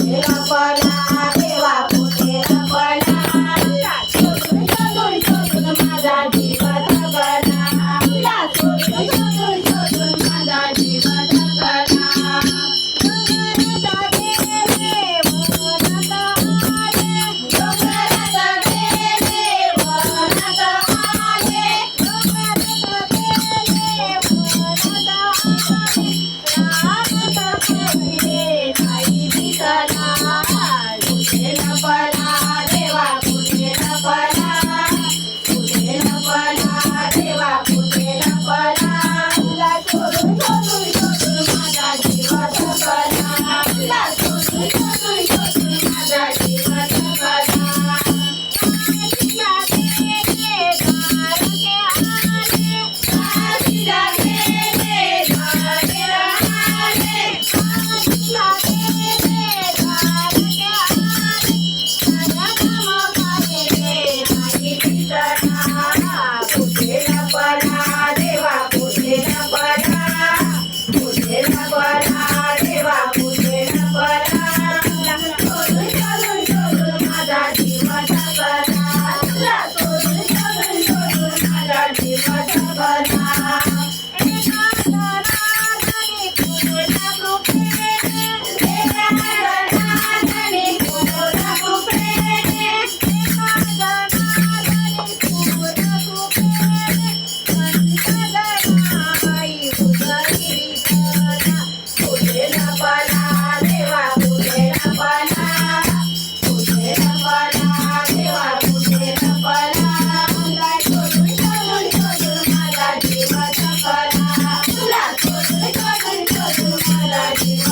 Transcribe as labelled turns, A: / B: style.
A: लपला देवा कुठे लपला शोधून शोधून शोधून माझा जीव थकला शोधून शोधून शोधून माझा जीव थकला डोंगरात गेले वनात आले डोंगरात गेले वनात आले डोंगरात गेले वनात आले रानात पहिले नाही दिसला कुठे लपला देवा कुठे लपला देवा कुठे लपला तुला शोधून शोधून शोधून माझा जीव थकला तुला शोधून शोधून शोधून माझा जीव थकला काशीला गेले धारके आले काशीला गेले धारके आले माझ्या कामाकडे नाही दिसला कुठे लपला देवा कुठे लपला देवा कुठे लपला तुला शोधून शोधून शोधून माझा जीव थकला तुला शोधून शोधून शोधून माझा जीव थकला एका जनार्दनी तुझ्या कृपेने एका जनार्दनी तुझ्या कृपेने एका जनार्दनी तुझ्या कृपेने संतजनाई उदरी विठला कुठे लपला देवा कुठे लपला देवा कुठे लपला तुला शोधून शोधून शोधून माझा जीव थकला तुला शोधून शोधून शोधून माझा जीव